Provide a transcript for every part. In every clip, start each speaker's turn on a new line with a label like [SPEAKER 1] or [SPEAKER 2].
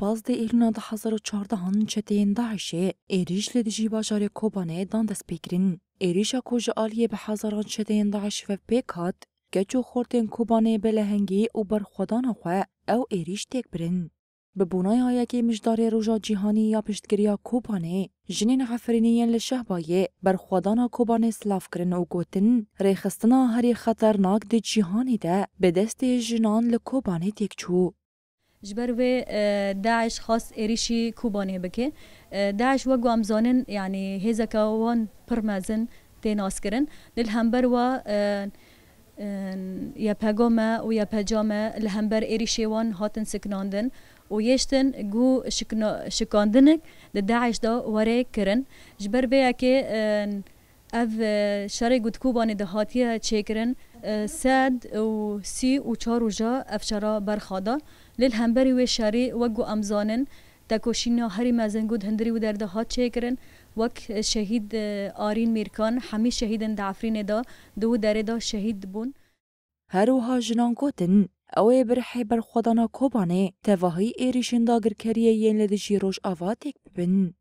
[SPEAKER 1] 15 ایلونا 2014 هن چتین داعشه ایریش لدجی باجار کوبانه دان دست بکرین. ایریشا کج آلیه به هزاران چتین داعش و پیکات گچو خورتین کوبانه بلهنگی و برخودان خواه او ایریش تک برن. به بونای های که مجدار روژا جیهانی یا پشتگیریا کوبانه جنین عفرینیین لشهبایه برخودان کوبانه سلاف کرن و گوتن ریخستنا هری خطرناک دی جیهانی ده به دست جنان لکوبانه تک چو.
[SPEAKER 2] جبر و داعش خاص إيريشي كوباني بكي داعش وقو أمزانن يعني هزا كوان برمازن تناسكرن للهمبر و يا باجوما ويا باجاما الهمبر إيريشي وان هاتن سكناندن ويشتن جو شكاندنك لداعش دا وري كرن جبر بيا كي اف شاري قد كوباني ده هاتيه تشيكرن ساد و سي و چار و جا اف شارا برخادا للهمبري و شاري وقو امزانن تاكوشينا هري مازن قد هندري و درده هات تشيكرن وك شهيد آرين ميركان حمي شهيدن دعفرين دا دو داره دا شهيد بون
[SPEAKER 1] هروها جنان گوتن اوه برحي برخودانا کوبانه تواهی ایریشن داگر کریه ین لدجی روش آواتک ببن.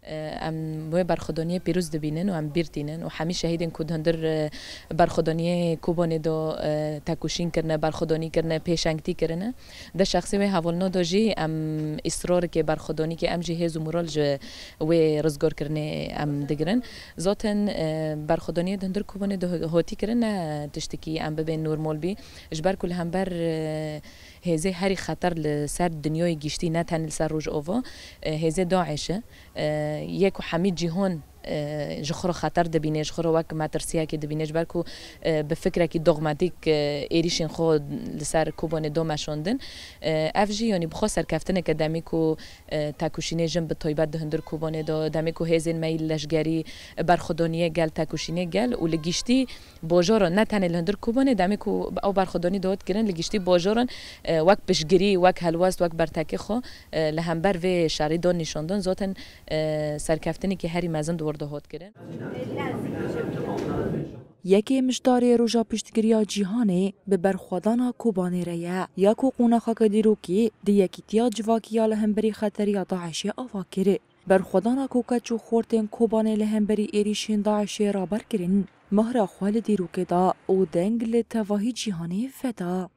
[SPEAKER 3] ام وی برخودانی پیروز دبینن و ام بیرتینن و همیشه شهیدن کود هندر برخودانی کوبانه دو تکوشین کرنه برخودانی کرنه پیشنگتی کرنه ده شخصی وی حوالنا داجی ام اصرار که برخودانی که ام جهز و مورال ج وی رزگار کرنه ام دگرن ذاتن برخودانی هندر کوبانه دو هاتی کرنه تشتکی ام ببین نورمال بی اجبر کل هم بر هزه هری خطر لسر دنیای گشتی نه تن لسر روج آوا هزه داعشه یک و حمید جهان جخور خطر دبینه جخور وقت مترسیه که دبینه جبر کو به فکر کی دogmatik ایریشن خود لسر کوبانه دو مشوندن افجی یعنی بخوا سرکفتن که دمی کو تکوشینه جنب تایبت ده هندر کوبانه دو دمی کو هزین میل لشگری برخودانیه گل تکوشینه گل و لگیشتی باجارا نه تن لهندر کوبانه دمی کو او برخودانی داد کردن لگیشتی باجارا وقت پشگری وقت هلواست وقت برتکی خو لهمبر و شری دان نشاندن ذاتن سرکفتنی که هری مزن دورده هات کردن
[SPEAKER 1] یکی مشداری روژا پشتگیریا جیهانه به برخودانا کوبانه ریا یا کو قونا خاک دیروکی دی یکی تیا جواکیا لهمبری خطریا داعشی آوا کره برخودانا کوکچو خورتین کوبانه لهمبری ایریشین داعشی رابر کرن مهر خوال دیروکی دا او دنگ لتواهی جیهانه فدا